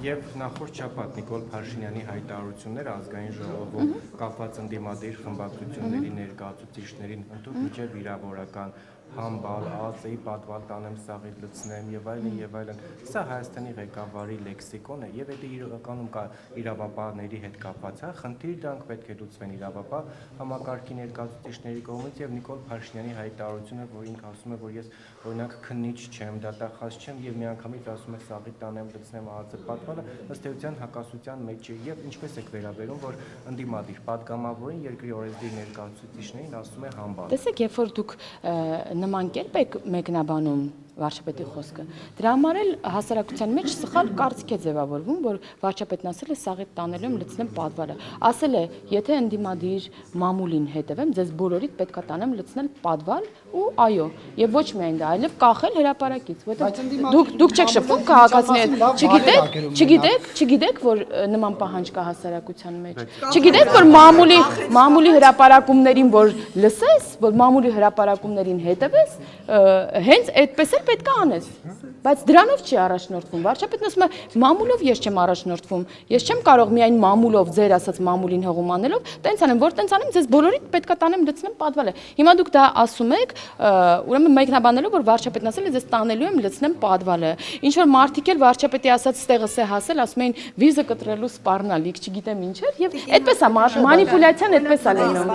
Եվ նախորդ շաբաթ Նիկոլ Փաշինյանի հայտարարությունները ազգային ժողովում կապված ընդդիմադիր խմբակցությունների ներկայացուցիչներին ընդհանուր միջև վիրավորական համբալ, ԱԱԾ-ի պատվալ տանեմ, սաղիթ լցնեմ եւ այլն, սա Հայաստանի ղեկավարի լեքսիկոն է եւ դա իրականում կա իրավապահների հետ կապված, խնդիր դրանք պետք է լուծվեն իրավապահ համակարգի ներկայացուցիչների կողմից եւ Նիկոլ Փաշինյանի հայտարարությունը, որ ինքը ասում է, որ ես օրինակ քննիչ չեմ, դատախազ չեմ եւ միանգամից ասում է սաղիթ տանեմ, լցնեմ ԱԱԾ պատվալը, ըստ էության հակասության մեջ է եւ ինչպես եք վերաբերում, որ ընդդիմադիր падգամավորին երկրի օրենսդիր ներկայացուցիչներին ասում է համբալ։ Տեսեք, երբ որ դուք նման կերպ եք մեկնաբանում վարչապետի խոսքը, դրա համար էլ հասարակության մեջ սխալ կարծիք է ձևավորվում, որ վարչապետն ասել է սաղիթ տանելու եմ լցնեմ պատվալը, ասել է, եթե ընդդիմադիր մամուլին հետևեմ, ձեզ բոլորիդ պետք է տանեմ լցնել պատվալ ու այո, եւ ոչ միայն դա, այլև կախել հրապարակից, որովհետեւ դուք չեք շփվում քաղաքացիների հետ, չգիտեք, որ նման պահանջ կա հասարակության մեջ, չգիտեք, որ մամուլի հրապարակումներին որ լսես, որ մամուլի հրապարակումներին հետևես, հենց այդպես էլ պետք է անես, բայց դրանով չի առաջնորդվում, վարչապետն ասում է մամուլով ես չեմ առաջնորդվում, ես չեմ կարող միայն մամուլով ձեր ասած մամուլին հղում անելով, տենց անեմ, որ տենց անեմ, ձեզ բոլորիդ պետք է տանեմ լցնեմ պատվալը, հիմա դուք դա ասում եք, ուրեմն մեկնաբանելով, որ վարչապետն ասել է ձեզ տանելու եմ լցնեմ պատվալը, ինչ որ մարդիկ էլ վարչապետի ասած ստեղս է հասել, ասում էին վիզը կտրելու սպառնալիք, չգիտեմ ինչ էր, եւ այդպես է մանիպուլյացիան այդպես է լինում։